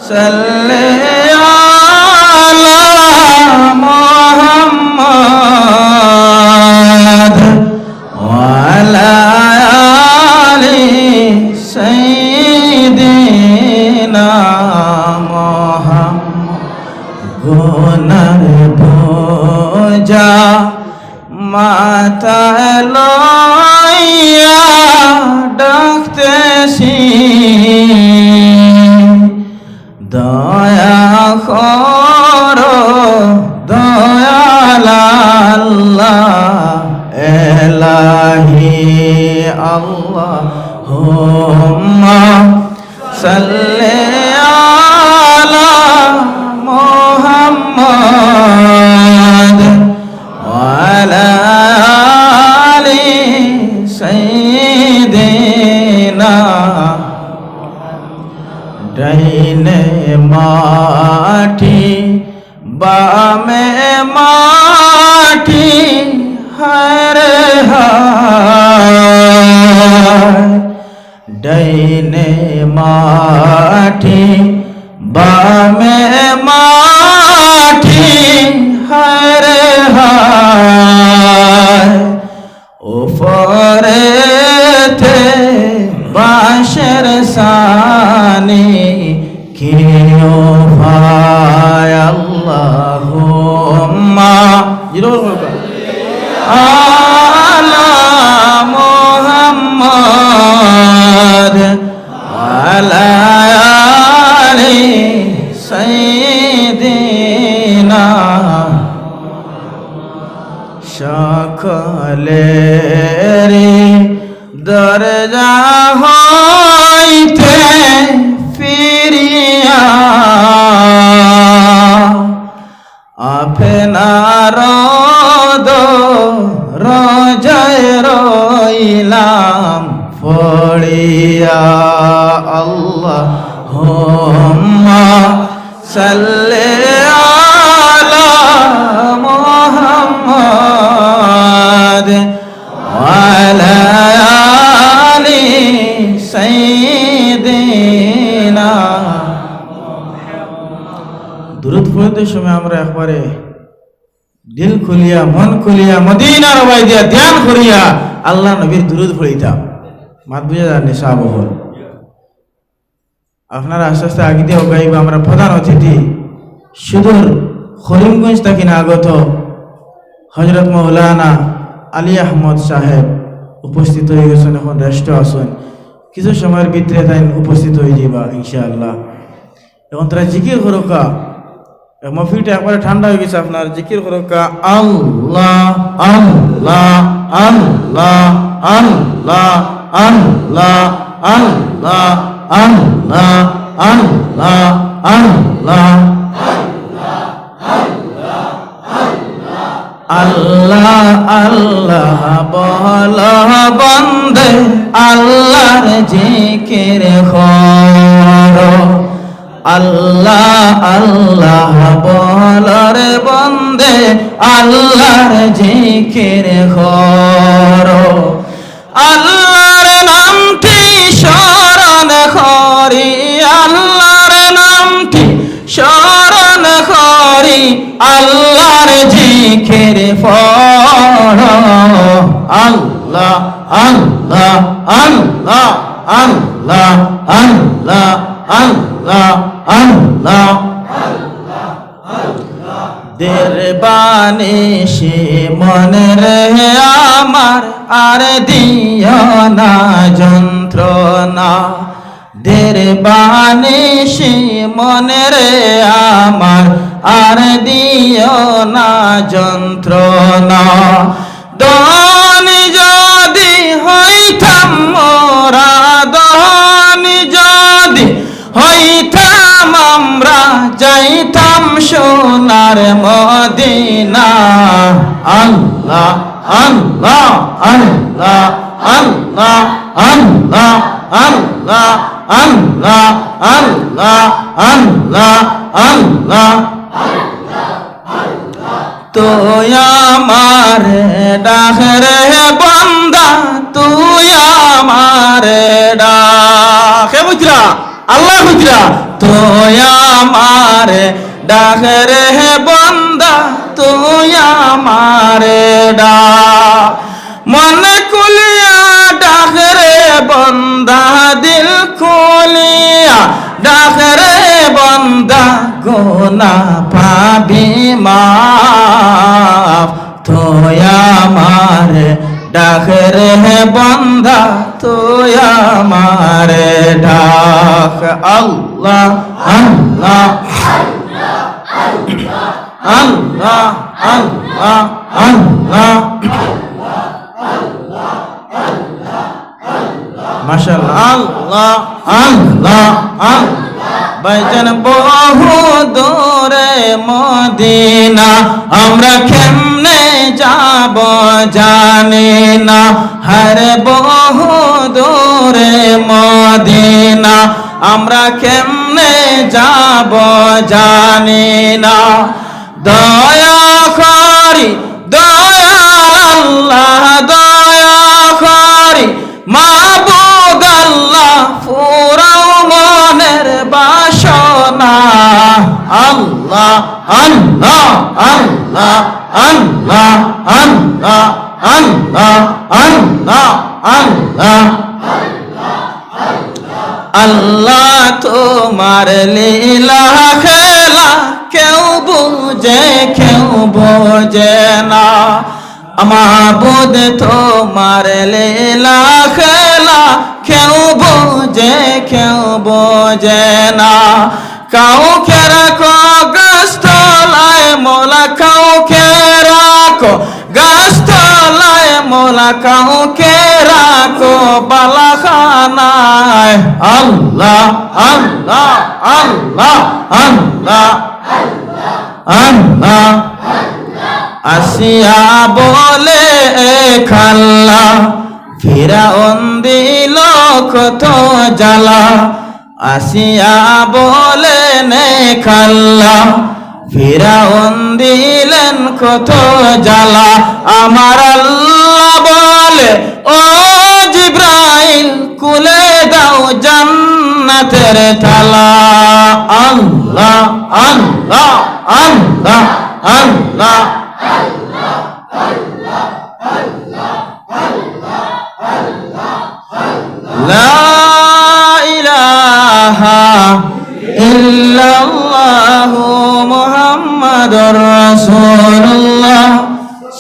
সাল্লি আলা মুহাম্মাদ ওয়া আলা আলি সাইয়্যিদিনা মুহাম্মদ গুনার বোঝা মাথায় লইয়া ডাকতেছি দয়া করো দয়াল আল্লাহ এলাহি আল্লাহুম্মা সাল্লি আলা মুহাম্মাদ ওয়া আলা আলি সাইয়্যিদিনা ডাইনে মাটি বামে মাটি হায়রে হায় ডাইনে মাটি বামে মাটি হায়রে হায় উপরেতে বাঁশের সানি কিও ভাই আল্লাহুম্মা আলা মুহাম্মাদ আলা আলি সাইয়্যিদিনা সকলেরি দরজা হইতে ফিরিয়া আপনার রজায় রইলাম পড়িয়া আল্লাহুম্মা সাল্লি আলা মুহাম্মাদ ওয়া আলা আলি সাইয়্যিদিনা দুরূদ পড়তে সময় আমরা একবারে দিল খুলিয়া মন খুলিয়া মদিনার ওয়াই দিয়া ধ্যান করিয়া আল্লাহ নবীর দুরূদ পড়িতাম মাত বুঝা যান নিশাবহল আপনারা আস্তে আস্তে আগে দিয়ে গাইব আমরা প্রধান অতিথি সুদূর করিমগঞ্জ থেকে আগত হযরত মাওলানা আলী আহমদ সাহেব উপস্থিত হয়ে গেছেন এখন রেস্ট আসুন কিছু সময়ের ভিতরে তাই উপস্থিত হয়ে যাবা ইনশাআল্লাহ এখন তারা জিকির করোকা মফিলটা একবারে ঠান্ডা হয়ে গেছে আপনার জিকির করোকা আল্লাহ আল্লাহ আল্লাহ আল্লাহ আল্লাহ আল্লাহ আল্লাহ আল্লাহ আল্লাহ আল্লাহ আল্লাহ বল বন্দে আল্লাহর জিকির করো আল্লাহ আল্লাহ বল রে বন্দে আল্লাহর জিকির করো আল্লাহর নামটি স্মরণ করি আল্লাহর নামটি স্মরণ করি আল্লাহর জিকির পড়ো আল্লাহ আল্লাহ আল্লাহ আল্লাহ আল্লাহ আল্লাহ আল্লাহ দের বানিশি মনে রে আমার আর দিও না যন্ত্রণা দের বানিশি মনে রে আমার আর দিও না যন্ত্রণা ধনী যদি হইতাম মোরা ধনী যদি হইতাম আমরা যাইতাম সোনার মদিনা আল্লাহ আল্লাহ আল্লাহ আল্লাহ আল্লাহ আল্লাহ আল্লাহ আল্লাহ আল্লাহ আল্লাহ তুই আমার ডাক রে বান্দা তুই আমার ডাক হে বুঝরা আল্লাহ বুঝরা তুই ডাকরে বন্দা তুই আমারে ডাক মন কুলিয়া ডাকরে বন্দা দিল খুলিয়া ডাকরে বন্দা গুনা পাবি মাফ তুই আমারে ডাকরে বন্দা তুই আমারে ডাক আল্লাহ আল্লাহ আল্লাহ আল্লাহ আল্লাহ মাশাআল্লাহ আল্লাহ আল্লাহ আল্লাহ বাইজান বহু দূরে মদিনা আমরা কেমনে যাব জানি না হরে বহু দূরে মদিনা আমরা কেমনে যাব জানি না দয়া করি দয়াল আল্লাহ দয়া করি মাবুদ আল্লাহ ফুরাও মনের বাসনা আল্লাহ আল্লাহ আল্লাহ আল্লাহ আল্লাহ আল্লাহ আল্লাহ আল্লাহ আল্লাহ তোমার লীলা খেলা কেউ বোঝে না মাবুদ তোমার লীলা খেলা কেউ বোঝে না কাউকে রাখো গাছতলায় মোলা কাউকে রাখো গাছতলায় মোলা কাউকে রাখো বালাখানায় আল্লাহ আল্লাহ আল্লাহ আল্লাহ আল্লাহ আসিয়া বলে খাল্লা ফিরাউন দিল কত জ্বালা আসিয়া বলে নে খাল্লা ফিরাউন দিলেন কত জ্বালা আমার আল্লাহ বলে ও জিব্রাইল খুলে দাও জান্নাতের তালা আল্লাহ আল্লাহ আল্লাহ আল্লাহ লা ইলাহা ইল্লাল্লাহু মুহাম্মাদুর রাসূলুল্লাহ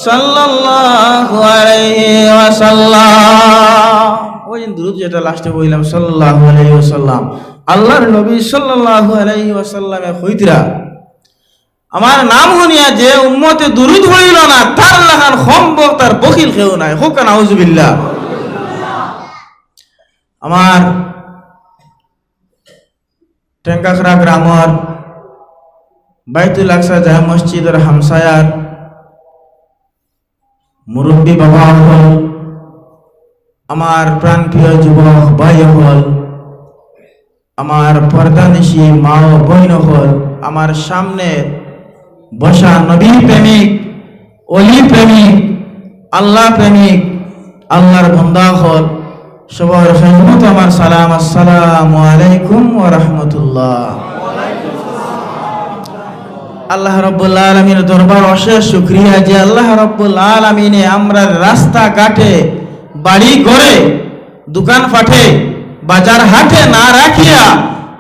সাল্লাল্লাহু আলাইহি ওয়াসাল্লাম ওই দুরূদ যেটা লাস্টে বললাম সাল্লাল্লাহু আলাইহি ওয়াসাল্লাম আল্লাহর নবী সাল্লাল্লাহু আলাইহি ওয়াসাল্লামে কইতরা আমার নাম শুনিয়া যে উম্মতে দুরূদ হইল না তার লাগান সম্ভব তার বখিল কেউ নাই হোক নাউজুবিল্লাহ আমার টেঙ্গাখরা গ্রামর বাইতুল আকসা জামে মসজিদের হামসায়ার মুরব্বী বাবা হল আমার প্রাণপ্রিয় যুবক ভাই হল আমার পর্দানিশী মা ও বোন হল আমার সামনে বসা নবী প্রেমিক অলি প্রেমিক আল্লাহ প্রেমিক আল্লাহর বান্দা হল সবার খেদমত আমার সালাম আসসালামু আলাইকুম ওয়া রাহমাতুল্লাহ আল্লাহ রাব্বুল আলামিনের দরবার অশেষ শুকরিয়া যে আল্লাহ রাব্বুল আলামিনে আমরা রাস্তা ঘাটে বাড়ি ঘরে দোকান ফাটে বাজার হাটে না রাখিয়া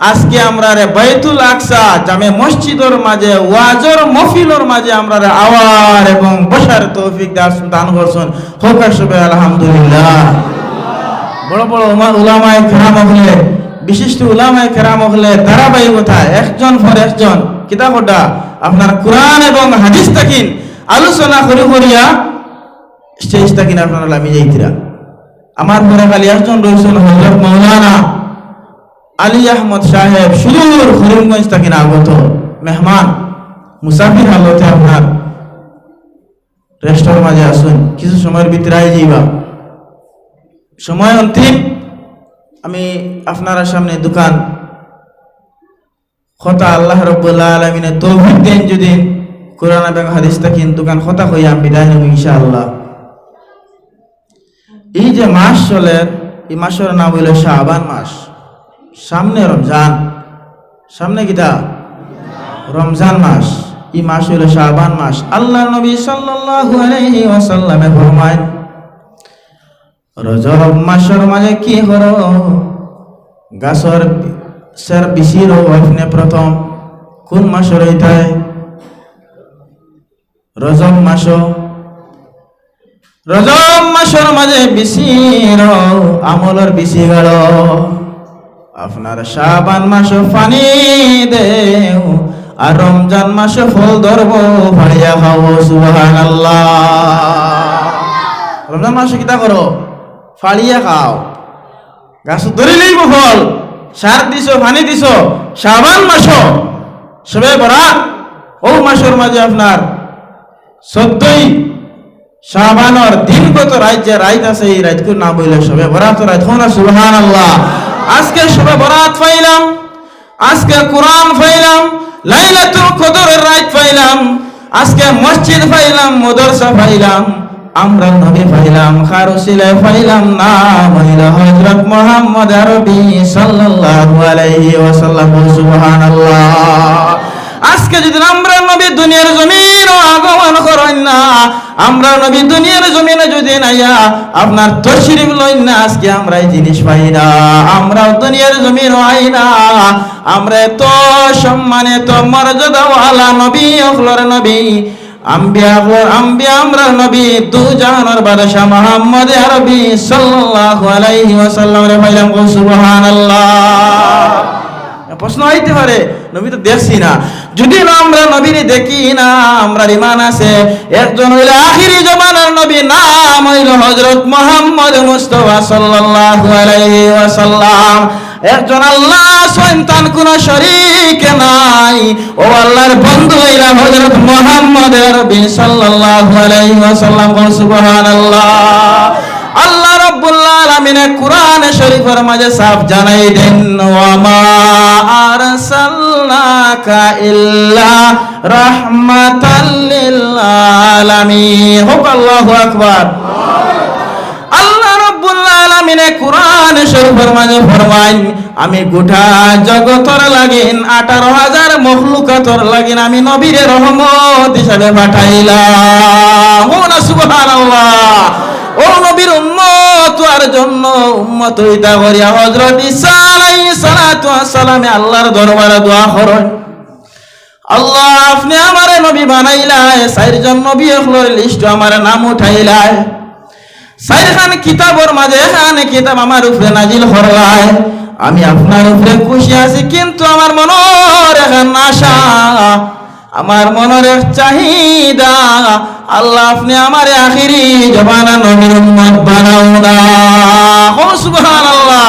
আজকে আমরা রে বাইতুল আকসা জামে মসজিদের মাঝে ওয়াজর মহফিলের মাঝে আমরা রে আওয়ার এবং বসার তৌফিক দান করছেন হোক সবে আলহামদুলিল্লাহ বড় বড় উলামায়ে কেরাম হলে বিশিষ্ট উলামায়ে কেরাম হলে ধারাবাহিকতা একজন পর একজন কিতাবটা আপনার কোরআন এবং হাদিস তাকিন আলোচনা করিয়া স্টেজ তাকিন আপনারা লামি যাইতিরা আমার পরে খালি একজন রয়েছেন হযরত মাওলানা আলী আহমদ সাহেব সুদূর করিমগঞ্জ তাকিন আগত মেহমান মুসাফির হালতে আপনার রেস্টুরেন্ট মাঝে আসুন কিছু সময়ের ভিতরে যাইবা সময় অন্তিম আমি আপনারা সামনে দোকান কথা আল্লাহ রাব্বুল আলামিনের তৌফিক দেন যদি কোরআন এবং হাদিস তাকিন দোকান কথা কইয়া আমি বিদায় নেব ইনশাআল্লাহ এই যে মাস চলে এই মাসের নাম হইল শাবান মাস সামনে রমজান সামনে কিটা রমজান মাস, এই মাস হলো শাবান মাস। আল্লাহ নবী সাল্লাল্লাহু আলাইহি ওয়াসাল্লামে ফরমায় রজব মাসের মাঝে কি হলো গাছর সের বিশির আপনি প্রথম কোন মাসের হইতায়? রজব মাস। রজব মাসের মাঝে বিশির আমলের বিশি গেল আপনার শাবান মাস পানি দেও আর রমজান মাসে ফল ধরব ফাড়িয়া খাও সুবহানাল্লাহ। রমজান মাসে কিতা করো? ফাড়িয়া খাও, গাছ ধরে লইব ফল, সার দিছ পানি দিছ। শাবান মাস সবে বরাত ও মাসের মাঝে আপনার 14ই শাবানের দিন কত রাত যে রাত আছে এই রাতকে না বইলে সবে বরাত রাত হো না সুবহানাল্লাহ। আজকে সবে বরাত পাইলাম, আজকে কোরআন পাইলাম, লাইলাতুল কদরের রাত পাইলাম, আজকে মসজিদ পাইলাম, মাদ্রাসা পাইলাম, আমরা নবী পাইলাম, কার উসিলায় পাইলাম না মহিলা হযরত মুহাম্মদ আরবি সাল্লাল্লাহু আলাইহি ওয়াসাল্লাম সুবহানাল্লাহ। আজকে যদি আমরা নবী দুনিয়ার জমিন আগমন করেন না, আমরা নবী দুনিয়ার জমিনে যদি নাইয়া আপনার তশরিফ লইন না, আজকে আমরা এই জিনিস পাই না। আমরা দুনিয়ার জমিন আই না, আমরা তো সম্মানিত মর্যাদাওয়ালা নবী অখলর নবী আম্বিয়া আমরা নবী দু জাহানের বাদশা মুহাম্মদ আরবি সাল্লাল্লাহু আলাইহি ওয়াসাল্লাম রে পাইলাম সুবহানাল্লাহ। প্রশ্ন হইতে পারে নবী তো দেখছি না, যদি না আমরা নবীর দেখি না আমরা ঈমান আছে একজন হইল আখিরি জামানার নবী, নাম হইল হযরত মুহাম্মদ মুস্তাফা সাল্লাল্লাহু আলাইহি ওয়াসাল্লাম। একজন আল্লাহ সন্তান কোন শরীক নাই, ও আল্লাহর বন্ধু হইল হযরত মুহাম্মদ আরবি সাল্লাল্লাহু আলাইহি ওয়াসাল্লাম সুবহানাল্লাহ। আল্লাহ রাব্বুল আলামিন কুরআন শরীফের মাঝে সাফ জানাই দেন ওয়া মা আরসালনাকা ইল্লা রাহমাতাল লিল আলামিন। হোক আল্লাহু আকবার। আল্লাহ রাব্বুল আলামিন কুরআন শরীফের মাঝে ফরমায় আমি গোটা জগতের লাগিন 18,000 মখলুকাতর লাগিন আমি নবীর রহমত হিসাবে পাঠাইলাম। ও না সুবহানাল্লাহ। ও নবীর উম্মত আর জন্য উম্মত হইতা করিয়া হযরত ঈসা আলাইহিস সালাতু ওয়াস সালামে আল্লাহর দরবারে দোয়া করেন, আল্লাহ আপনি আমারে নবী বানাইলাই, 4 জন নবী হলোর লিস্ট আমার নাম উঠাইলাই, 4 খান কিতাবের মাঝে খান কিতাব আমার উপরে নাজিল করলাই। আমি আপনার উপরে খুশি আছি, কিন্তু আমার মনের এখন আশা, আমার মনের এক চাহিদা, আল্লাহ আপনি আমার আখিরি জামানা নবীর উম্মত বানাও না। ও সুবহানাল্লাহ।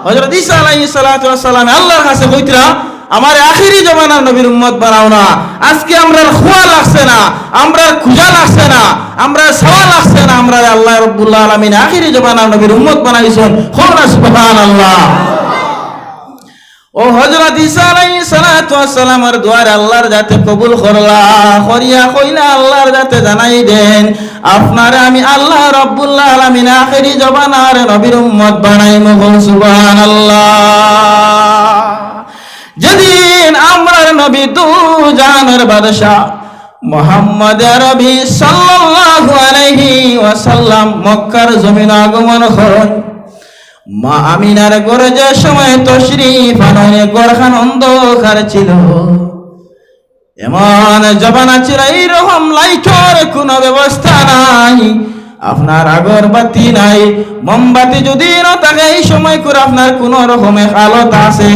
হযরত ঈসা আলাইহিস সালাতু ওয়াস সালাম আল্লাহর কাছে কইতরা আমার আখিরি জামানার নবীর উম্মত বানাও না। আজকে আমরা খোয়া লাগছে না, আমরা খুঁজা লাগছে না, আমরা সাওয়া লাগছে না, আমরা আল্লাহ রাব্বুল আলামিন আখিরি জামানার নবীর উম্মত বানাইছেন। হোনা সুবহানাল্লাহ। ও হযরত ঈসা আলাইহিস সালাতু ওয়াস সালামের দোয়ারে আল্লাহর যাতে কবুল করলা করিয়া কইলা আল্লাহর যাতে জানাই দেন আপনারে আমি আল্লাহ রাব্বুল আলামিন আখিরি জামানার নবীর উম্মত বানাইমু। সুবহানাল্লাহ। যেদিন আমরার নবী দু জাহানের বাদশা মুহাম্মদ আরবি সাল্লাল্লাহু আলাইহি ওয়াসাল্লাম মক্কার জমিনে আগমন করেন, মা আমিনার ঘরে যে সময় তশরিফ আনেন ঘরখান অন্ধকার ছিল, এমন জবানা ছিল এইরকম লাইটের কোনো ব্যবস্থা নাই, আপনার আগরবাতি নাই, মোমবাতি যদি না থাকে এই সময় করে আপনার কোন রকমের আলোটা আছে,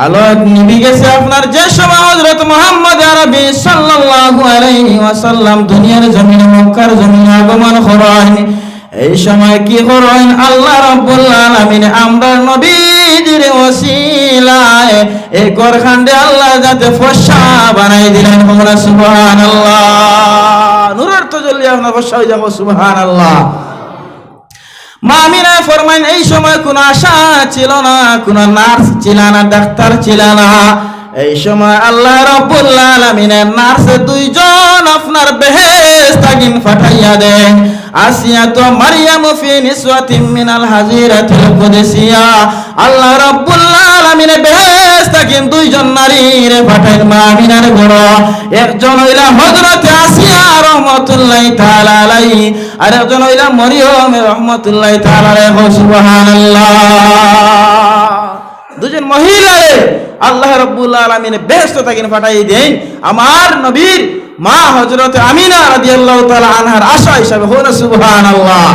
আলো নিভে গেছে। আপনার যে সময় হযরত মুহাম্মদ আরবি সাল্লাল্লাহু আলাইহি ওয়াসাল্লাম দুনিয়ার জমিনে মক্কার জমিনে আগমন করেন, এই সময় কি করেন আল্লাহ রাব্বুল আলামিন আমরার নবীর ওসিলায় এই ঘরখান্ডে আল্লাহ যাতে ফসা বানাই দিলেন। সুবহানাল্লাহ। নূরের তাজাল্লি আপনার ফসা হয়ে যাবো। সুবহানাল্লাহ। মা আমিনা ফরমাইন এই সময় কোনো আশা ছিল না, কোনো নার্স ছিল না, ডাক্তার ছিল না, এই সময় আল্লাহ রাব্বুল আলামিনের নার্সে দুইজন আপনার বেহেশত তাকিন পাঠাইয়া দেন। আসিয়া তো মারইয়াম ফি নিসওয়াতিন মিনাল হাজিরাতিল কুদসিয়া, আল্লাহ রাব্বুল আলামিনের বেহেশত তাকিন দুইজন নারীরে পাঠাইন মা আমিনার ঘর। একজন হইলা হযরতে আসিয়া রাহমাতুল্লাহি তাআলা আলাইহি, আর একজন হইলা মরিয়ম রাহমাতুল্লাহি তাআলা আলাইহি। সুবহানাল্লাহ। দুজন মহিলারে আল্লাহ রাব্বুল আলামিন বেহেশত তাকিন পাঠাই দেন আমার নবীর মা হযরত আমিনা রাদিয়াল্লাহু তাআলা আনহার আশা হিসাবে। হলো সুবহানাল্লাহ।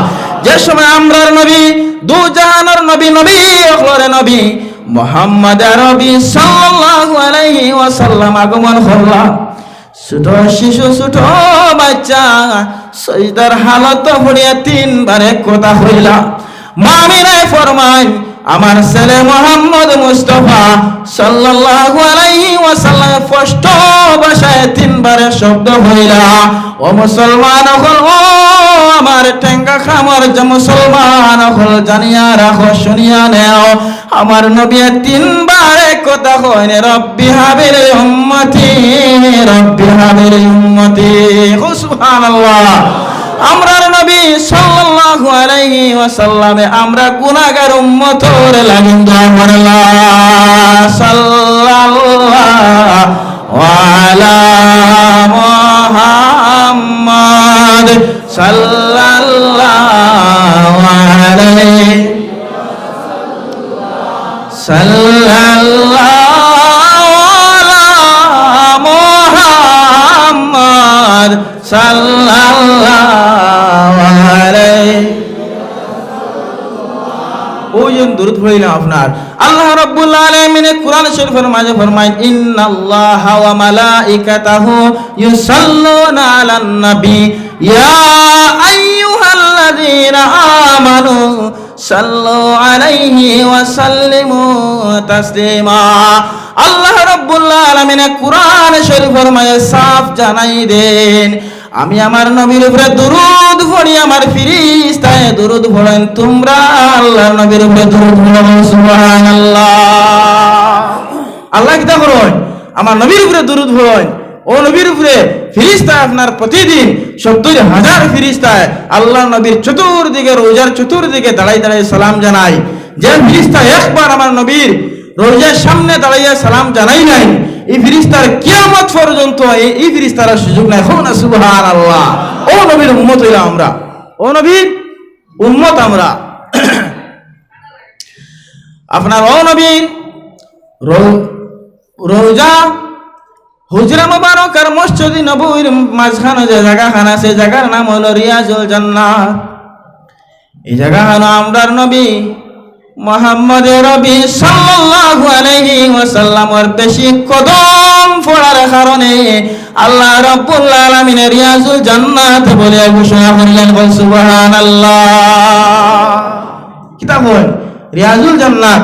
যে সময় আমরার নবী, দু জাহানের নবী, নবী ওখলরে নবী মুহাম্মদ আরবি সাল্লাল্লাহু আলাইহি ওয়াসাল্লাম আগমন করলা, ছোট শিশু ছোট বাচ্চা সজদার হালত পড়িয়া তিনবার এক কথা হইলা। মা আমিনায় ফরমায় আমার ছেলে মুহাম্মদ মুস্তাফা সাল্লাল্লাহু আলাইহি ওয়াসাল্লাম স্পষ্ট ভাষায় তিনবার শব্দ হইলা, ও মুসলমান হল, ও আমার টেঙ্গা খামার যে মুসলমান হল, জানিয়া রাখো, শুনিয়া নেও, আমার নবী তিনবার এক কথা কইনে, রব্বি হাবিল উম্মতি, রব্বি হাবিল উম্মতি। সুবহানাল্লাহ। আমরার নবী সাল্লাল্লাহু আলাইহি ওয়াসাল্লামে আমরা গুনাহগার উম্মতর লাগিন দোয়া করলাম। সাল্লাল্লাহু আলা মুহাম্মদ সাল্লাল্লাহু আলাইহি সাল্লাল্লাহু আলা মুহাম্মদ সাল্লাল্লাহু আলাইহি। ওজন দরুদ পড়িলাম আপনার। আল্লাহ রাব্বুল আলামিন কুরআন শরীফের মাঝে ফরমায়, ইন্নাল্লাহা ওয়া মালাইকাতাহু ইউসাল্লুনা আলান নবী ইয়া আইয়ুহাল্লাযীনা আমানু সাল্লু আলাইহি ওয়া সাল্লিমু তাসলিমা। আল্লাহ রাব্বুল আলামিন কুরআন শরীফের মাঝে সাফ জানাই দেন, আমি আমার নবীর উপরে দরুদ পড়ি, আমার ফেরেশতায় দরুদ পড়েন, তোমরা আল্লাহর নবীর উপরে দরুদ পড়ো। সুবহানাল্লাহ। আল্লাহ কি তা করেন? আমার নবীর উপরে দরুদ পড়েন। ও নবীর উপরে ফেরেশতা আপনার প্রতিদিন ৭০,০০০ ফেরেশতায় আল্লাহর নবীর চতুর্দিকে, রোজার চতুর্দিকে দাঁড়াই দাঁড়াই সালাম জানাই। যে ফেরেশতা একবার আমার নবীর রোজার সামনে দাঁড়াইয়া সালাম জানাই নাই, এই ফেরেশতার কিয়ামত পর্যন্ত এই ফেরেশতার সুযোগ নাই। হো না সুবহানাল্লাহ। ও নবীর উম্মত হইলাম আমরা, ও নবীর উম্মত আমরা। আপনার ও নবীর রোজা হুজরা মুবারক আর মসজিদে নববীর মাঝখানে যে জায়গাখানা, সেই জায়গার নাম হলো রিয়াজুল জান্নাত। এই জায়গাখানা আমরার নবী মুহাম্মদ রবি সাল্লাল্লাহু আলাইহি ওয়াসাল্লামের বেশি কদম পড়ার কারণে আল্লাহ রাব্বুল আলামিন রিয়াজুল জান্নাত বলে ঘোষণা করলেন। সুবহানাল্লাহ। কিতাব বল রিয়াজুল জান্নাত,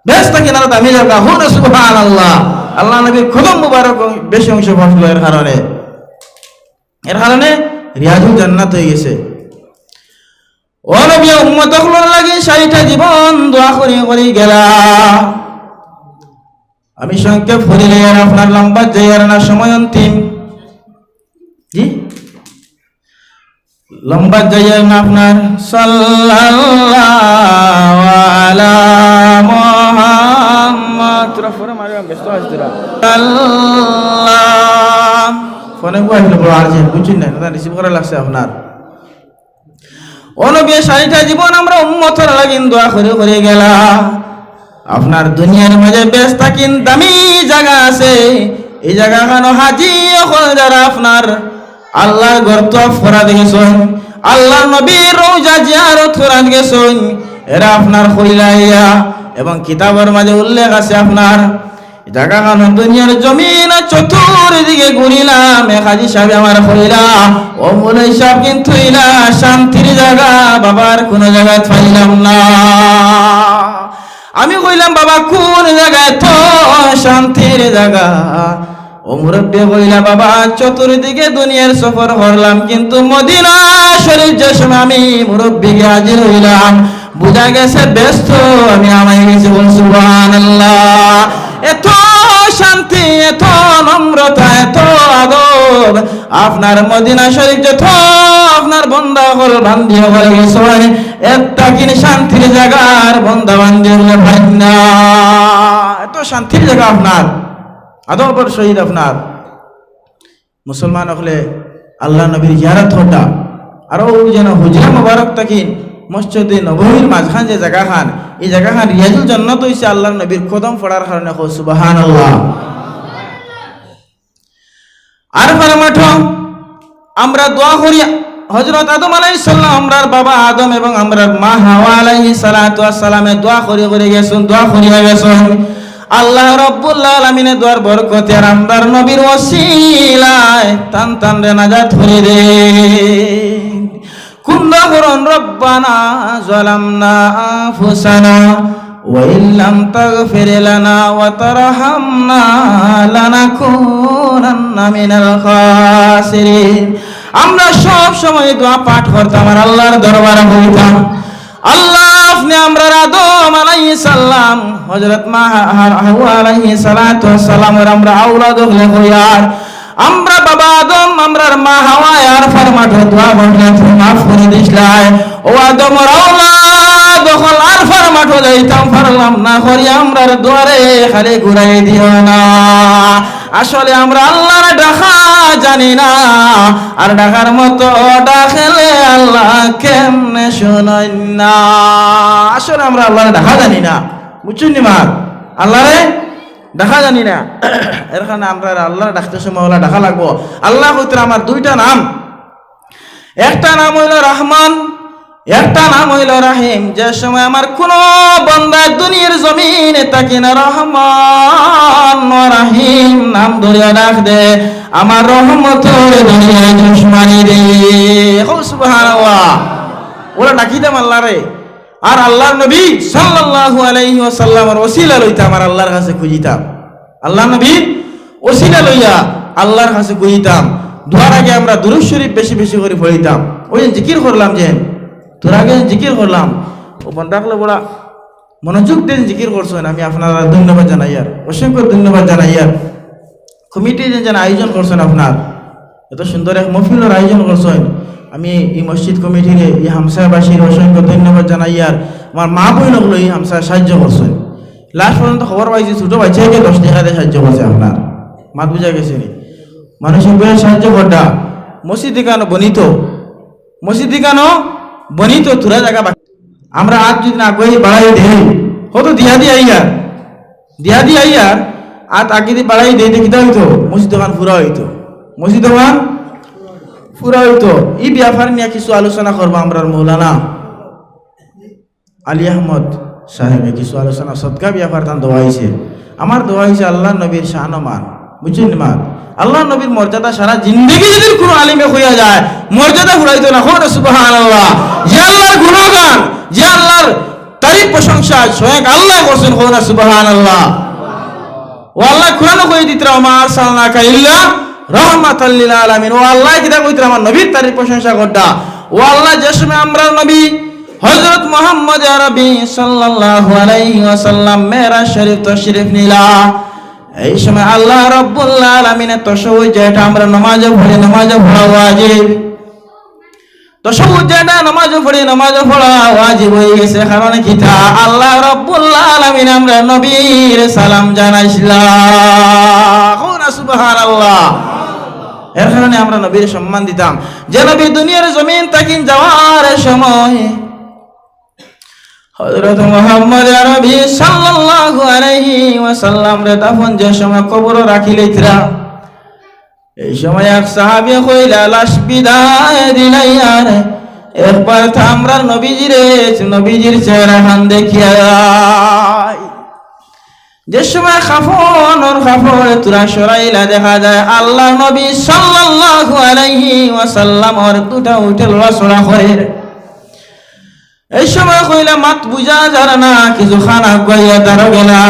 বেহেশত কিনারা দামি জায়গা। হো না সুবহানাল্লাহ। আল্লাহ নবীর কদম মুবারক বেশি অংশ পড়লো, এর কারণে রিয়াজুল জান্নাত হয়ে গেছে। ও নবী উম্মত হলোর লাগি ৬০টা জীবন দোয়া করি গেলা। আমি সংক্ষেপ করিলে আর আপনার লম্বা যাইয়ার না, সময় অন্তিম। জি লম্বা যাইয়ার না আপনার। সাল্লাল্লাহু আলা মুহাম্মদ। তোরা ফোনে মারিয়া ব্যস্ত আছিস তোরা। আল্লাহ ফোনে কইলে বড় আর্জেন্ট, বুঝছেন না, না রিসিভ করা লাগছে আপনার। ও নবী ৬০টা জীবন আমরা উম্মতের লাগিন দোয়া করে গেলা। আপনার দুনিয়ার মাঝে বেশ থাকিন দামি জায়গা আছে, এই জায়গাখানো হাজি হল যারা আপনার আল্লাহর ঘর তওয়াফ করা দেখেছেন, আল্লাহর নবীর রওজা জিয়ারত করা দেখেছেন, এরা আপনার কইলাইয়া এবং কিতাবের মাঝে উল্লেখ আছে আপনার জায়গাখানো দুনিয়ার জমিন চতুর্দিকে ঘুরিলাম। হাজি সাহেব আমার কইলা, ও মৌলাই সাহেব কিন্তু ইলা শান্তির জায়গা বাবার কোন জায়গায় পাইলাম না। আমি কইলাম বাবা কোন জায়গায় তো শান্তির জায়গা? ও মুরব্বী কইলা, বাবা চতুর্দিকে দুনিয়ার সফর করলাম, কিন্তু মদিনা শরীফ যে সময় আমি মুরব্বীকে হাজির হইলাম, বুঝা গেছে ব্যস্ত আমি আমায় গেছি। বল সুবহানাল্লাহ। এত শান্তি আপনার মদিনা শরীফ যত আপনার বন্ধা হল বান্ধি হয়ে গেছে একটা কিনে শান্তির জায়গার বন্ধা বান্ধি হলে ভাই না এত শান্তির জায়গা আপনার আদবর শহীদ আপনার মুসলমান হলে আল্লাহ নবীর জিয়ারত হটা আরো যেন হুজরা মুবারক তাকিন মসজিদে নববীর মাঝখান যে জায়গা খান এই জায়গা খান রিয়াজুল জান্নাত হইছে আল্লাহ নবীর কদম পড়ার কারণে কো সুবহানাল্লাহ। আর ফরমাঠ আমরা দোয়া করি হযরত আদম আলাইহিস সালাম আমরার বাবা আদম এবং আমরার মা হাওয়া আলাইহিস সালাতু ওয়াস সালামে দোয়া করে গেছেন দোয়া করিয়া গেছেন আল্লাহ রাব্বুল আলামিনের দোয়ার বরকতে আর আমরার নবীর ওসিলায় তান রে নাজাত করে দে কুল্লা করুন রব্বানা যালামনা আনফুসানা ওয়া ইল্লাম তাগফির লানা ওয়া তারহামনা লানাকুনান্না মিনাল খাসিরিন। আমরা সব সময় দোয়া পাঠ করতাম আর আল্লাহর দরবারে বলতাম আল্লাহ আপনি আমরা আদম আলাইহিস সালাম হযরত মা হাওয়া আলাইহিস সালাতু ওয়াস সালাম আর আমরা আওলাদ হলে হইয়ার আমরা বাবা আদম আমরার মা হাওয়া আর ফরমাট দোয়া বললেন মাফ করে দিসলাই ও আদম আর আওলাদ হল আর ফরমাট যাইতাম পারলাম না করি আমরার দোয়ারে খালি ঘুরাই দিও না। আসলে আমরা আল্লাহর ডাকা জানি না আর ডাকার মতো ডাকলে আল্লাহ কেমনে শুনেন না। আসলে আমরা আল্লাহর ডাকা জানি না বুঝছেন নি মা আল্লাহরে দেখা জানি না এর কারণে আমরা আল্লাহর ডাকতে সময় আল্লাহ ডাকা লাগবো। আল্লাহ কইতে আমার দুইটা নাম একটা নাম হইল রহমান একটা নাম হইল রাহিম। যে সময় আমার কোন বান্দা দুনিয়ার জমিনে তাকে না রহমান রাহিম নাম ধরিয়া ডাক দে আমার রহমতের দুনিয়ায় দুশমনি দে সুবহানাল্লাহ ওরা ডাকিতাম আল্লাহরে আর আল্লাহর নবী সাল্লাল্লাহু আলাইহি ওয়াসাল্লামের ওসিলা লইতা আমার আল্লাহর কাছে খুঁজিতাম আল্লাহ নবী ওসিলা লইয়া আল্লাহর কাছে খুঁজিতাম। দোয়ার আগে আমরা দুরূদ শরীফ বেশি বেশি করে পড়িতাম ওই জিকির করলাম যে তোর আগে জিকির করলাম ও বন্দাকলে বলা মনোযোগ দিন জিকির করছেন আমি আপনারা ধন্যবাদ জানাই আর অসংখ্য ধন্যবাদ জানাই আর কমিটি যেন আয়োজন করছেন আপনার এত সুন্দর এক মহফিলের আয়োজন করছেন আমি এই মসজিদ কমিটির এই হামসাবাসীর অসংখ্য ধন্যবাদ জানাই আর আমার মা বোনগুলো এই হামসা সাহায্য করছেন লাস্ট পর্যন্ত খবর পাইছি ছোটো বাচ্চাকে 10 টাকা দিয়ে সাহায্য করছে আপনার মাত বুঝা গেছে নি মানুষের বইয়ের সাহায্য করটা মসজিদ কেনো বনিত তুরা জায়গা আমরা আজ যদি না কই বাড়াই দেই হতো দিয়া আইয়ার আজ আগে দিয়ে বাড়াই দেই কিতা হইতো মসজিদ দোকান পুরা হইতো এই ব্যাপার নিয়ে কিছু আলোচনা করবো আমরা মৌলানা আলী আহমদ সাহেবে কিছু আলোচনা সদকা ব্যাপার তার দোয়া হয়েছে আমার দোয়া হয়েছে আল্লাহ নবীর শাহনমান বুঝছেন মা আল্লাহ নবীর মর্যাদা সারা জিন্দগি যদি কোনো আলিমে হইয়া যায় মর্যাদা ফুরাইতো না হোক সুবহানাল্লাহ। যে আল্লাহর গুণগান যে আল্লাহর তারিফ প্রশংসা স্বয়ং আল্লাহ করছেন হোক না সুবহানাল্লাহ। ও আল্লাহ কোরআনে কই দিতরা মা আরসালনাকা ইল্লা রাহমাতাল লিল আলামিন ও আল্লাহ কিতা কইতরা আমার নবীর তারিফ প্রশংসা করতা ও আল্লাহ যে সময় আমরা নবী হযরত মুহাম্মদ আরবি সাল্লাল্লাহু আলাইহি ওয়াসাল্লাম মেরাজ শরীফ তশরিফ নিলা এই সময় আল্লাহ রাব্বুল আলামিনের তাশাহুদ যেটা আমরা নামাজে পড়া ওয়াজিব তাশাহুদ যেটা নামাজে পড়া ওয়াজিব হয়ে গেছে কারণ কিতা আল্লাহ রাব্বুল আলামিন আমরা নবীর সালাম জানাইছিলাম সুবহানাল্লাহ। এর কারণে আমরা নবীর সম্মান দিতাম যে নবী দুনিয়ার জমিন তাকিন যাওয়ার সময় হযরত মুহাম্মদ আরবি সাল্লাল্লাহু আলাইহি ওয়াসাল্লাম রে দাফন যে সময় কবর রাখিলেইতরা এই সময় এক সাহাবী কইলা লাশ বিদায় দিলাইয়ার একবার আমরা নবীজির চেহারা খান দেখিয়া যে সময় কাফড় তুরা সরাইলা দেখা যায় আল্লাহ নবী সাল্লাল্লাহু আলাইহি ওয়াসাল্লাম আর দুটা উঠে লড়াচড়া করে এই সময় কইলা মাত বুঝা যায় না কিছু খানা গইয়া দাঁড়ো গেলা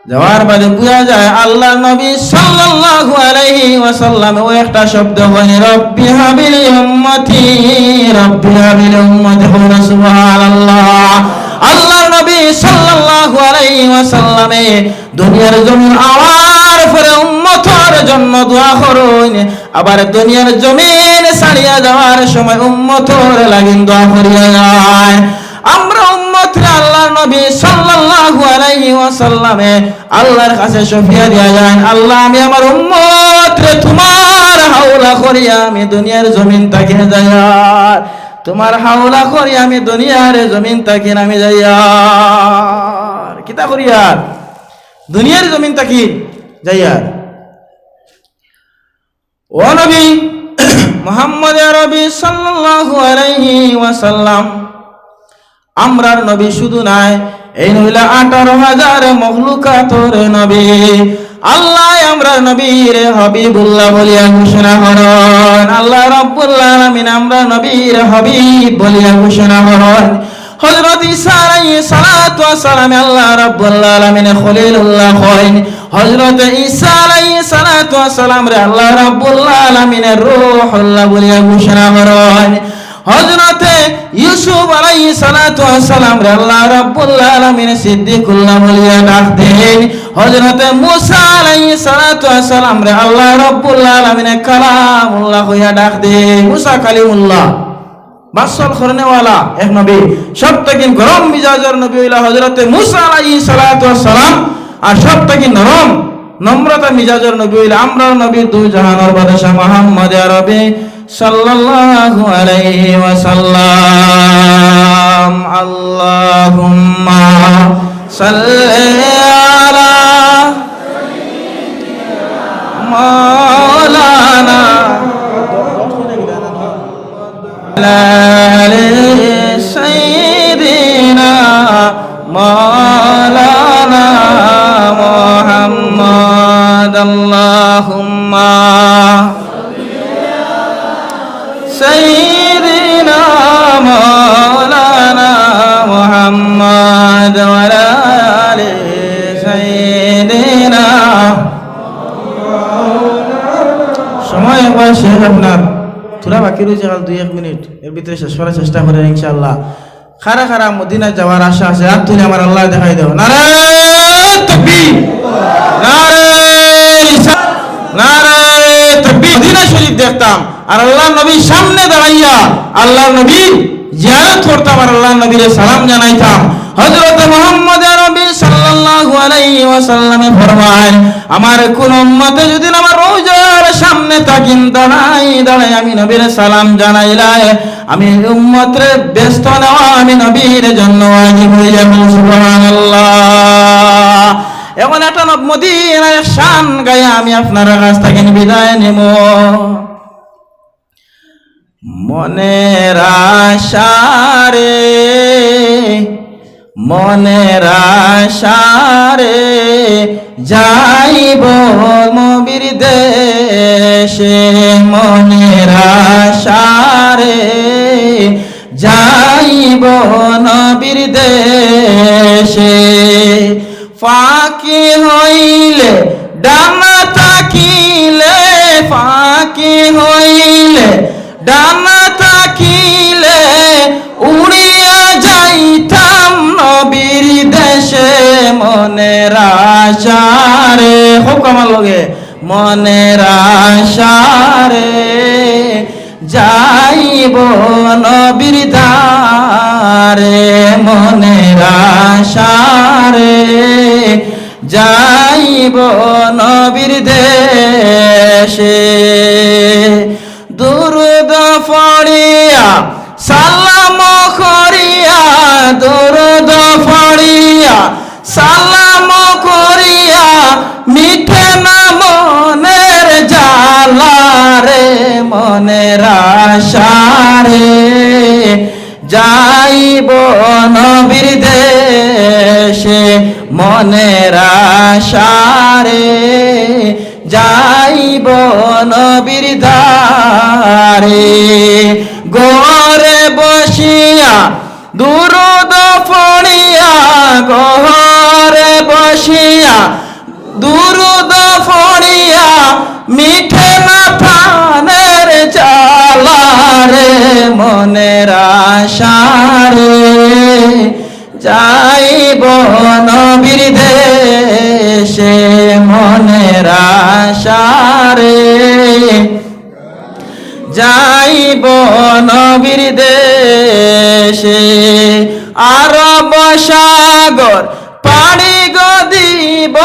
যাওয়ার বাদে বুঝা যায় আল্লাহ নবী সাল্লাল্লাহু আলাইহি ওয়াসাল্লাম ও একটা শব্দ হয় রব্বি হাবিলি উম্মতি সুবহানাল্লাহ। আল্লাহ নবী সাল্লাল্লাহু আলাইহি ওয়াসাল্লামে দুনিয়ার জমিন আওয়ার পরে উম্মতের জন্য জন্য দোয়া করুন, আবার দুনিয়ার জমিন ছাড়িয়া যাওয়ার সময় উম্মতের লাগিন দোয়া করিয়া যায়। আমরা উম্মতরা আল্লাহর নবী সাল্লাল্লাহু আলাইহি ওয়াসাল্লামে আল্লাহর কাছে শফিয়া দিয়া যান, আল্লাহ আমি আমার উম্মতরে তোমার হাওলা করিয়া আমি দুনিয়ার জমিন তাকে যাইয়া, তোমার হাওলা করিয়া আমি দুনিয়ার জমিন তাকে আমি যাইয়া, কিতা করিয়া দুনিয়ার জমিন তাকি যাইয়া। ও নবী মুহাম্মদ আরবি সাল্লাল্লাহু আলাইহি ওয়াসাল্লাম, আমরার নবী শুধু নাই, এই নইলা 18,000 মখলুকাতর নবী। আল্লাহ আমরা নবীর হাবিবুল্লাহ বলিয়া ঘোষণা করেন, আল্লাহ রাব্বুল আলামিন আমরা নবীর হাবিব বলিয়া ঘোষণা করেন। হযরত ঈসা আলাইহিস সালাতু ওয়াস সালাম আল্লাহ রাব্বুল আলামিন খলিলুল্লাহ কইন, হযরত ঈসা আলাইহিস সালাতু ওয়াস সালাম রে আল্লাহ রাব্বুল আলামিন রূহুল্লাহ বলিয়া ঘোষণা করেন। হযরত ইউসুফ আলাইহিস সালাতু ওয়াস সালাম রে আল্লাহ রাব্বুল আলামিন সিদ্দিকুল্লাহ বলিয়া ডাক দেন। হযরত মূসা আলাইহিস সালাতু ওয়াস সালাম রে আল্লাহ রাব্বুল আলামিন কালামুল্লাহ কইয়া ডাক দেন। মূসা কালিমুল্লাহ বাসল করনেওয়ালা এক নবী, সব থেকে গরম মিজাজের নবী হইলা হযরত মূসা আলাইহিস সালাতু ওয়াস সালাম, আর সব থেকে নরম নম্রতা মিজাজের নবী হইলা আমরা নবী দুই জাহানের বাদশা মুহাম্মদ আরবি সাল্লাল্লাহু আলাইহি ওয়াসাল্লাম। আল্লাহুম্মা সাল্লি আলা মাওলানা সাইয়্যিদিনা মাওলানা মুহাম্মদ। আল্লাহুম্মা সাইয়্যিদিনা মাওলানা মুহাম্মদ ওয়া আলা আলি সাইয়্যিদিনা। সময় একবার শেষ, আপনার থোড়া বাকি রয়েছে, 2-1 মিনিট, এর ভিতরে শেষ করার চেষ্টা করেন ইনশাআল্লাহ। খারা খারা মদিনা যাওয়ার আশা আছে, আর তুই আমার আল্লাহ দেখাই দাও। নারে তাকবীর, নারে রিসালাত, নারে তাকবীর। মদিনা শরীফ দেখতাম আর আল্লাহর নবীর সামনে দাঁড়াইয়া আল্লাহর নবী জিয়ারত করতাম আর আল্লাহর নবীর সালাম জানাইতাম। হযরত মুহাম্মদ নবী সাল্লাল্লাহু আলাইহি ওয়াসাল্লামে ফরমান, আমার কোন উম্মতে যদি আমার রওজার সামনে তাকিন দাঁড়াই আমি নবীর সালাম জানাইলাই, আমি উম্মতরে ব্যস্ত নেওয়া আমি নবীর জন্য ওয়াজিব হয়ে যাব। সুবহানাল্লাহ। এখন একটা মদিনার শান গায়ে আমি আপনার কাছ থেকে বিদায় নেব। মনের আশারে, মনের আশারে যাইব নবীর দেশে, মনের আশারে যাইব নবীর দেশে। ফাঁকি হইলে ডানা তাকিলে, ফাঁকি হইলে ডানা তাকিলে উড়িয়া যাইতাম নবীর দেশে। মনের আশারে, খুব কামাল লগে, মনের আশারে যাইব নবীর দ্বারে, মনের আশারে যাইব নবীর দেশে। দুরুদ পড়িয়া সালাম করিয়া, দুরুদ পড়িয়া সালাম করিয়া মিঠে না মনের জ্বালা রে, মনের আশারে যাইব নবীর দেশে, মনের আশারে যাইব নবীর দ্বারে। ঘরে বসিয়া দুরুদ পড়িয়া, ঘরে বসিয়া দুরুদ পড়িয়া মিঠে না প্রাণের জ্বালা রে, মনের আশারে যাইব নবীর দেশে, মনের আশা সারে যাইব নবীর দেশে আরব সাগর পাড়ি গো দিব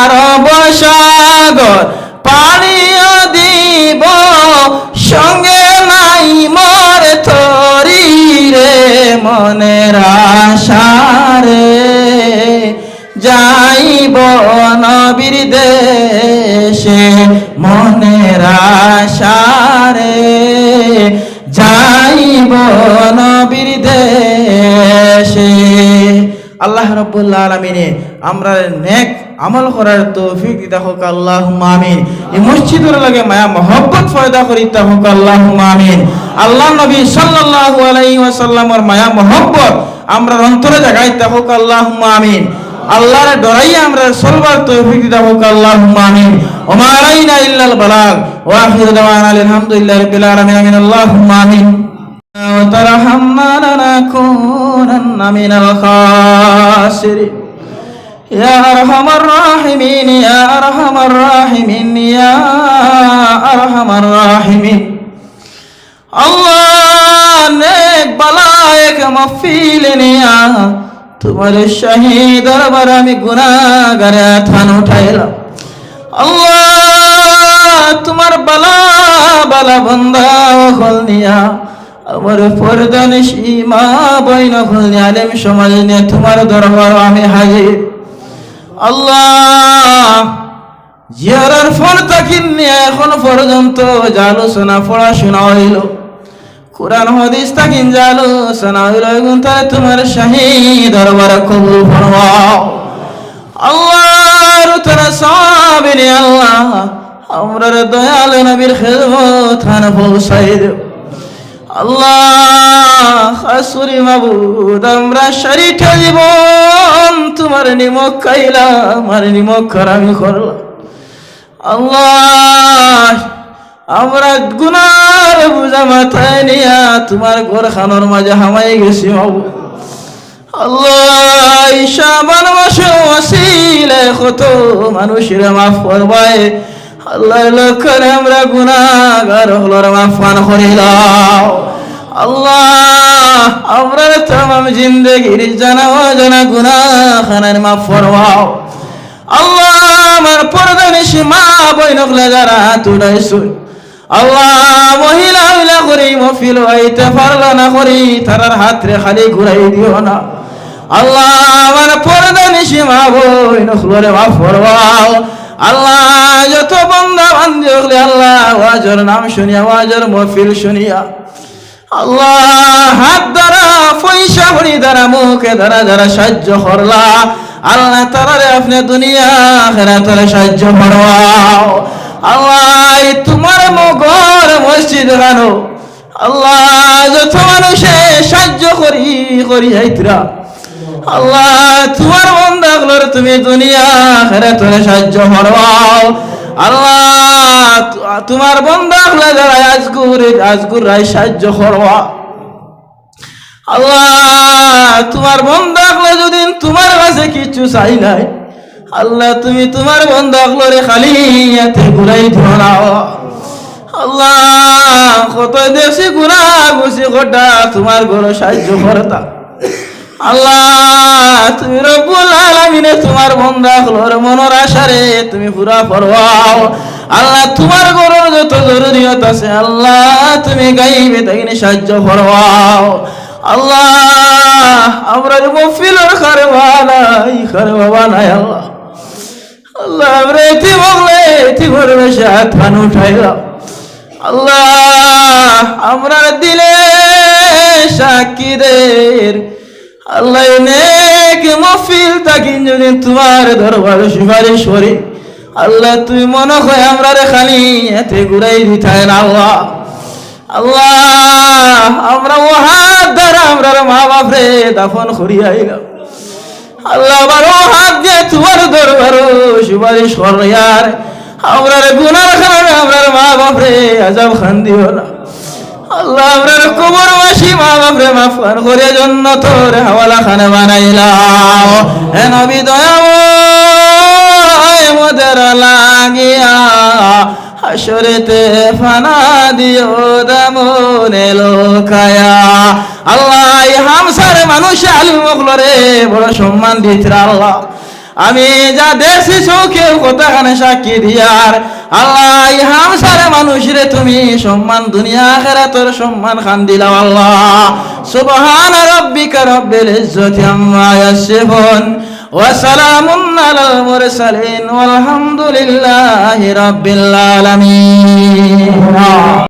আরব সাগর পাড়িও দিব সঙ্গে নাই মোর তরি রে মনের আশারে যাইব নবীর দেশে মনের আশারে যাইব নবীর দেশে। আল্লাহ রাব্বুল আলামিনে আমরা নেক আমল করার তৌফিক দিতা হোক আল্লাহুম্মা আমিন। এই মসজিদের লাগে মায়া মহব্বত পয়দা করিতা হোক আল্লাহুম্মা আমিন। আল্লাহ নবী সাল্লাল্লাহু আলাইহি ওয়াসাল্লামের মায়া মহব্বত আমরা অন্তরে জাগাইতা হোক আল্লাহুম্মা আমিন। আল্লাহর ডরাইয়া আমরা সরবার তৌফিক দিতা হোক আল্লাহুম্মা আমিন। ওয়া মা আলাইনা ইল্লাল বালাগ ওয়া আখিরু দাওয়ানা আলহামদুলিল্লাহি রাব্বিল আলামিন আমিন আল্লাহুম্মা আমিন। وترحمنا لنكونن من الخاسرين يا أرحم الراحمين يا أرحم الراحمين يا أرحم الراحمين الله नेक बलायक महफिल निया तुम्हारे शहीद दरबार में गुनाहगार थान उठाइला अल्लाह तुम्हार बला बला बंदा खोल निया আমার পর্দানে সীমা বইন খুলনি আলেম সমাজ নিয়ে তোমার দরবার আমি হাজির আল্লাহ জিয়ারার ফল তাকিন নিয়ে এখন পর্যন্ত আলোচনা পড়াশোনা হইল কোরআন হাদিস তাকিন আলোচনা হইল এখন তাহলে তোমার শাহী দরবার কবুল ফরমাও আল্লাহ তারা সাবিনে আল্লাহ আমরার দয়াল নবীর খিদমত খান পৌঁছাই দাও আল্লাহ খাসুরি মাবুদ আমরা শরীকে জীবন তোমার নিমক খাইলাম আর নিমক খারামি করলাম আল্লাহ আমরা গুনার বুঝা মাথায় নিয়া তোমার ঘর খানোর মাঝে হামাই গেছি মাবুদ আল্লাহ ঈশাবান মাসে ওয়াসিলে কত মানুষের মাফ করবাই আল্লাহ লক্ষণে আমরা গুনাহগার হলোর মাফান করিলাম আল্লাহ আমরা तमाम জিন্দেগির জানা অজানা গুনাহখানার মাফ ফরমাও আল্লাহ আমার পরদানিশি মা বইনকলে যারা তুলাইছো আল্লাহ মহিলা হইলা করি মফিল হইতে পারল না করি তারার হাতরে খালি ঘুরাই দিও না আল্লাহ আমার পরদানিশি মা বইনকলে মাফ ফরমাও আল্লাহ যত বান্দা বান্দি হলে আল্লাহ ওয়াজের নাম শুনিয়া ওয়াজের মহফিল শুনিয়া আল্লাহ হাত দ্বারা পয়সা ভরি দ্বারা মুখে দ্বারা যারা সাহায্য করলা আল্লাহ তারারে আপনি দুনিয়া আখিরাতে সাহায্য করবাও আল্লাহ তোমার মগর মসজিদ গানো আল্লাহ যত মানুষে সাহায্য করি করি আইতরা আল্লাহ তোমার বান্দাগুলোর তুমি দুনিয়া আখিরাতে সাহায্য করবাও আল্লাহ তোমার বান্দাগুলো যারা আজগুর রাই সাহায্য করবা আল্লাহ তোমার বান্দাগুলো যদি তোমার কাছে কিছু চাই নাই আল্লাহ তুমি তোমার বান্দাগুলোরে খালি এতে ঘুরাই ধরাও আল্লাহ কত দেশি গুনাহ গুছি গোটা তোমার ঘর সাহায্য করতা আল্লাহ তুমি রব্বুল আলামিনে তোমার বান্দাগুলোর মনের আশারে তুমি পুরা ফরমাও আল্লাহ তোমার ঘরের যত জরুরিয়ত আছে আল্লাহ তুমি গাইবে তাইনে সাহায্য ফরমাও আল্লাহ আমরা মফিলের খারওয়ালাই খারওয়া নাই আল্লাহ আল্লাহ আমরা এতি বগলে এতি ঘরে সাথান উঠাইলাম আল্লাহ আমরা দিলে শাকিরের আল্লাহ নেক মফিল তাকিন যদি তোমার দরবার সুপারিশ করি আল্লাহ তুমি মনে হয় আমরা রে খালি এতে ঘুরাই দিতাই না আল্লাহ আল্লাহ আমরা ও হাত দ্বারা আমরা মা বাপরে দাফন করিয়াইলাম আল্লাহ আবার ও হাত দিয়ে তোমার দরবার সুপারিশ করিয়ার আমরা গুনার কারণে আমরা মা বাপরে আজাব খান দিও না আল্লাহ আমরা কবরবাসী মা বাপরে মাফ করে জান্নাতের হাওয়ালা খানা বানাইলাও হে নবী দয়াময় মোদের লাগিয়া হাসরেতে ফানা দিও দামনে লোকায়া আল্লাহ হামসার মানুষ আলু মখলরে বড় সম্মান দিয়েছিল আল্লাহ আমি যা দেখছি চোখে কথাখানে সাক্ষী দিয়ার আল্লাহ হামসার মানুষ রে তুমি সম্মান দুনিয়া আখিরাতের সম্মান খান দিলাও আল্লাহ সুবহান রাব্বিকা রব্বিল ইজ্জতি আম্মা ইয়াসিফুন ওয়া সালামুন আলাল মুরসালিন ওয়ালহামদুলিল্লাহি রাব্বিল আলামিন।